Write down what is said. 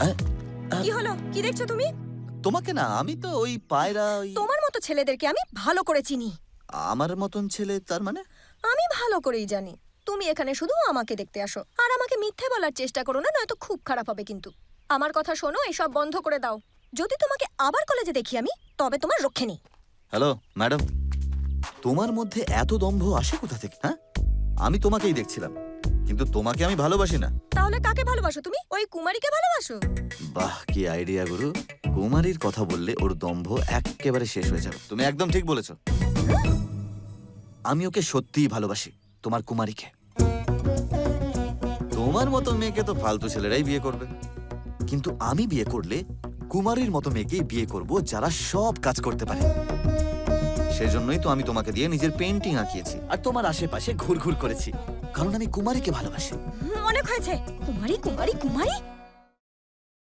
এই কি হলো? কি দেখছো তুমি? তোমাকে না, আমি তো ওই পায়রা তোমার মতো ছেলেদেরকে আমি ভালো করে চিনি। আমার মতন ছেলে তার মানে? আমি ভালো করেই জানি তুমি এখানে শুধু আমাকে দেখতে আসো, আর আমাকে মিথ্যে বলার চেষ্টা করো না, নয়তো খুব খারাপ হবে। কিন্তু আমার কথা শোনো, এসব বন্ধ করে দাও। যদি তোমাকে আবার কলেজে দেখি আমি, তবে তোমার রক্ষে নেই। হ্যালো ম্যাডাম, তোমার মধ্যে এত দম্ভ আসে কোথা থেকে? হ্যাঁ, আমি তোমাকেই দেখছিলাম, কিন্তু তোমাকে আমি ভালোবাসি না। তাহলে কাকে ভালোবাসো তুমি? ওই কুমারীকে ভালোবাসো? বাহ, কি আইডিয়া গুরু। কুমারীর কথা বললে ওর দম্ভ একেবারে শেষ হয়ে যাবে। তুমি একদম ঠিক বলেছ। আমি ওকে সত্যিই ভালোবাসি, তোমার কুমারীকে। তোমার মতো মেয়েকে তো ফালতু ছেলেরাই বিয়ে করবে, কিন্তু আমি বিয়ে করলে কুমারীর মতো মেয়েকেই বিয়ে করব, যারা সব কাজ করতে পারে। সেজন্যই তো আমি তোমাকে দিয়ে নিজের পেন্টিং আঁকিয়েছি আর তোমার আশেপাশে ঘুরঘুর করেছি, কারণ আমি কুমারীকে ভালোবাসি। অনেক হয়েছে। কুমারী কুমারী কুমারী,